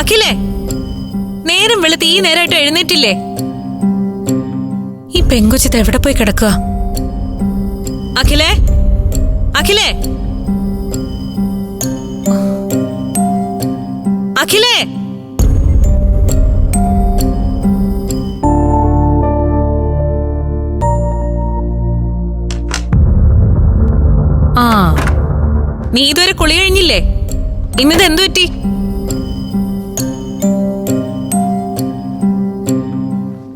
അഖിലേ, നേരം വെളുത്ത് ഈ നേരമായിട്ട് എഴുന്നേറ്റില്ലേ? ഈ പെങ്കൊച്ചിത്ത് എവിടെ പോയി കിടക്കുക? അഖിലേ, അഖിലേ, അഖിലേ. ആ, നീ ഇതുവരെ കുളി കഴിഞ്ഞില്ലേ? ഇന്നത് എന്തു പറ്റി?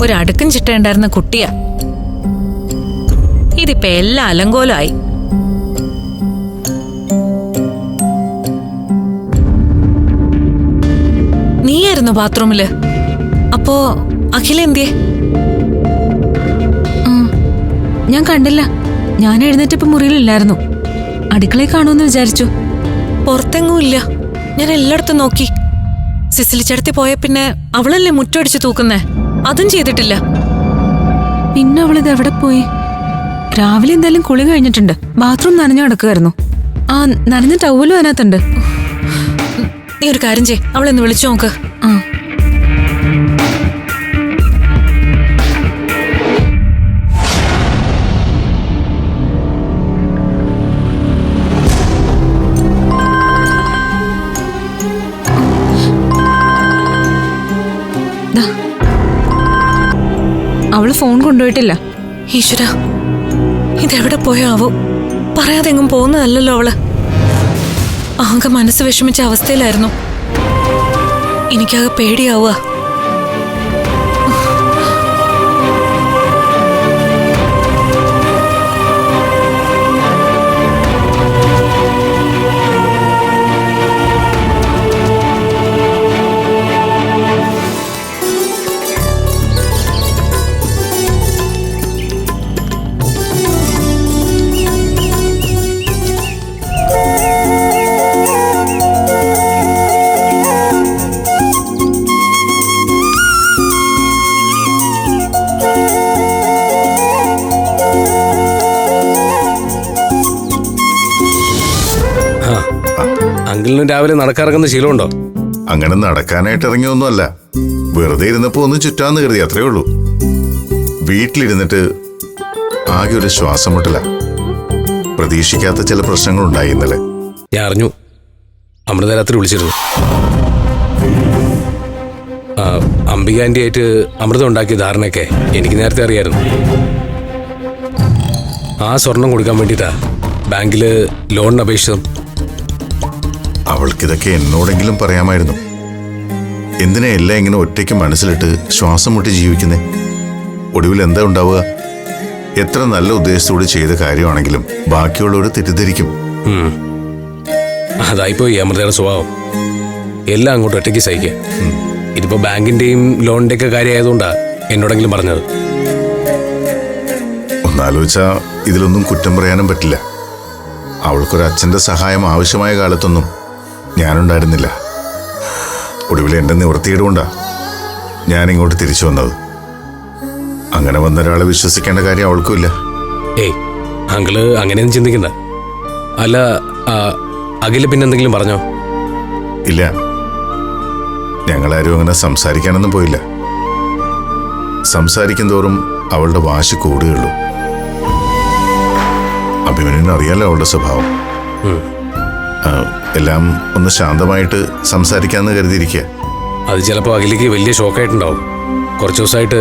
ഒരടുക്കും ചിട്ടയുണ്ടായിരുന്ന കുട്ടിയാ, ഇതിപ്പോ എല്ലാം അലങ്കോലമായി. നീയായിരുന്നു ബാത്റൂമില്? അപ്പോ അഖില എന്തിയെ? ഞാൻ കണ്ടില്ല. ഞാൻ എഴുന്നേറ്റപ്പോ മുറിയിലില്ലായിരുന്നു. അടുക്കളയിൽ കാണുമെന്ന് വിചാരിച്ചു. പുറത്തെങ്ങുമില്ല. ഞാൻ എല്ലായിടത്തും നോക്കി. സിസിലി ചേട്ടത്തി പോയ പിന്നെ അവളല്ലേ മുറ്റടിച്ച് തൂക്കുന്നേ, അതും ചെയ്തിട്ടില്ല. പിന്നെ അവളിത് എവിടെ പോയി? രാവിലെ എന്തായാലും കുളി കഴിഞ്ഞിട്ടുണ്ട്. ബാത്റൂം നനഞ്ഞു കിടക്കുമായിരുന്നു. ആ നനഞ്ഞ ടവലും അതിനകത്തുണ്ട്. നീ ഒരു കാര്യം ചെയ്യ്, അവളെന്ന് വിളിച്ചു നോക്ക്. ആ അവള് ഫോൺ കൊണ്ടുപോയിട്ടില്ല. ഈശ്വര, ഇതെവിടെ പോയോ ആവോ? പറയാതെ എങ്ങും പോകുന്നതല്ലല്ലോ അവള്. ആകെ മനസ്സ് വിഷമിച്ച അവസ്ഥയിലായിരുന്നു. എനിക്കാകെ പേടിയാവുക. അങ്കിളിന് രാവിലെ നടക്കാറങ്ങുന്ന ശീലമുണ്ടോ? അങ്ങനെ നടക്കാനായിട്ട് ഇറങ്ങിയൊന്നുമല്ല, വെറുതെ ഇരുന്നപ്പോ ഒന്ന് ചുറ്റാന്ന് കരുതി, അത്രേ ഉള്ളൂ. വീട്ടിലിരുന്നിട്ട് ആകെ ഒരു ശ്വാസം മുട്ടല. പ്രതീക്ഷിക്കാത്ത ചില പ്രശ്നങ്ങളുണ്ടായി ഇന്നലെ. ഞാൻ അറിഞ്ഞു, അമൃത രാത്രി വിളിച്ചിരുന്നു. അംബിക ആന്റി ആയിട്ട് അമൃത ഉണ്ടാക്കിയ ധാരണയൊക്കെ എനിക്ക് നേരത്തെ അറിയായിരുന്നു. ആ സ്വർണം കൊടുക്കാൻ വേണ്ടിയിട്ടാ ബാങ്കില് ലോണിന് അപേക്ഷിച്ചതും. അവൾക്കിതൊക്കെ എന്നോടെങ്കിലും പറയാമായിരുന്നു. എന്തിനാ എല്ലാം ഇങ്ങനെ ഒറ്റയ്ക്ക് മനസ്സിലിട്ട് ശ്വാസം മുട്ടി ജീവിക്കുന്നേ? ഒടുവിൽ എന്താ ഉണ്ടാവുക? എത്ര നല്ല ഉദ്ദേശത്തോടെ ചെയ്ത കാര്യമാണെങ്കിലും ബാക്കിയുള്ളവർ തെറ്റിദ്ധരിക്കും. അതായിപ്പോയി അമൃതയുടെ സ്വഭാവം. എല്ലാം അങ്ങോട്ട് ഒറ്റയ്ക്ക് സഹിക്കുക. ഇതിപ്പോ ബാങ്കിന്റെയും ലോണിന്റെ ഒക്കെ കാര്യമായതുകൊണ്ടാ എന്നോടെങ്കിലും പറഞ്ഞത്. ഒന്നാലോചിച്ചാ ഇതിലൊന്നും കുറ്റം പറയാനും പറ്റില്ല. അവൾക്കൊരു അച്ഛന്റെ സഹായം ആവശ്യമായ കാലത്തൊന്നും ഞാനുണ്ടായിരുന്നില്ല. ഒടുവിൽ എന്റെ നിവൃത്തിയിടുകൊണ്ടാ ഞാനിങ്ങോട്ട് തിരിച്ചു വന്നത്. അങ്ങനെ വന്ന ഒരാളെ വിശ്വസിക്കേണ്ട കാര്യം അവൾക്കുമില്ല. ഏയ്, അങ്കിള് അങ്ങനെയൊന്നും ചിന്തിക്കണ്ട. അല്ല, അഖില പിന്നെന്തെങ്കിലും പറഞ്ഞോ? ഇല്ല, ഞങ്ങളാരും അങ്ങനെ സംസാരിക്കാനൊന്നും പോയില്ല. സംസാരിക്കും തോറും അവളുടെ വാശി കൂടുകയുള്ളൂ. അഭിമന്യുവിന് അറിയാലോ അവളുടെ സ്വഭാവം. എല്ലാം ഒന്ന് ശാന്തമായിട്ട് സംസാരിക്കാന്ന് കരുതിയിരിക്കുക. അത് ചിലപ്പോൾ അഖിലേക്ക് വലിയ ഷോക്കായിട്ടുണ്ടാവും. കുറച്ച് ദിവസമായിട്ട്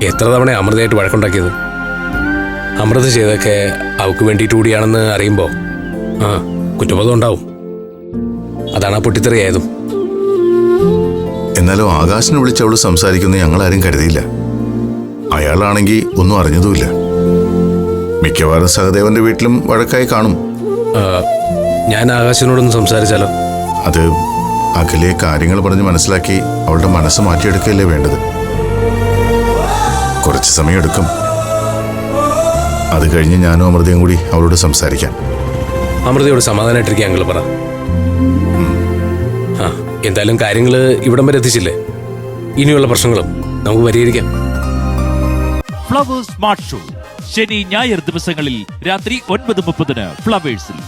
എത്ര തവണ അമൃതയായിട്ട് വഴക്കുണ്ടാക്കിയത്. അമൃത ചെയ്തൊക്കെ അവൾക്ക് വേണ്ടിയിട്ട് കൂടിയാണെന്ന് അറിയുമ്പോൾ കുറ്റബോധം ഉണ്ടാവും. അതാണ് ആ പൊട്ടിത്തെറിയായതും. എന്നാലും ആകാശിനെ വിളിച്ച് അവള് സംസാരിക്കുന്ന ഞങ്ങളാരും കരുതിയില്ല. അയാളാണെങ്കിൽ ഒന്നും അറിഞ്ഞതുമില്ല. മിക്കവാറും സഹദേവന്റെ വീട്ടിലും വഴക്കായി കാണും. ഞാൻ ആകാശിനോടൊന്ന് സംസാരിച്ചാലോ? അത് അഖിലെ കാര്യങ്ങൾ പറഞ്ഞ് മനസ്സിലാക്കി അവളുടെ മനസ്സ് മാറ്റിയെടുക്കുകയല്ലേ വേണ്ടത്. കുറച്ച് സമയം എടുക്കും. അത് കഴിഞ്ഞ് ഞാനും അമൃതയും കൂടി അവളോട് സംസാരിക്കാം. അമൃതയോട് സമാധാനമായിട്ടിരിക്കുക അങ്കിൾ പറ. എന്തായാലും കാര്യങ്ങൾ ഇവിടം വരെ എത്തിച്ചില്ലേ, ഇനിയുള്ള പ്രശ്നങ്ങളും നമുക്ക് പരിഹരിക്കാം. ഫ്ലവേഴ്സ് സ്മാർട്ട് ഷോ ശനി ഞായർ ദിവസങ്ങളിൽ രാത്രി 9:30 ഫ്ലവേഴ്സിൽ.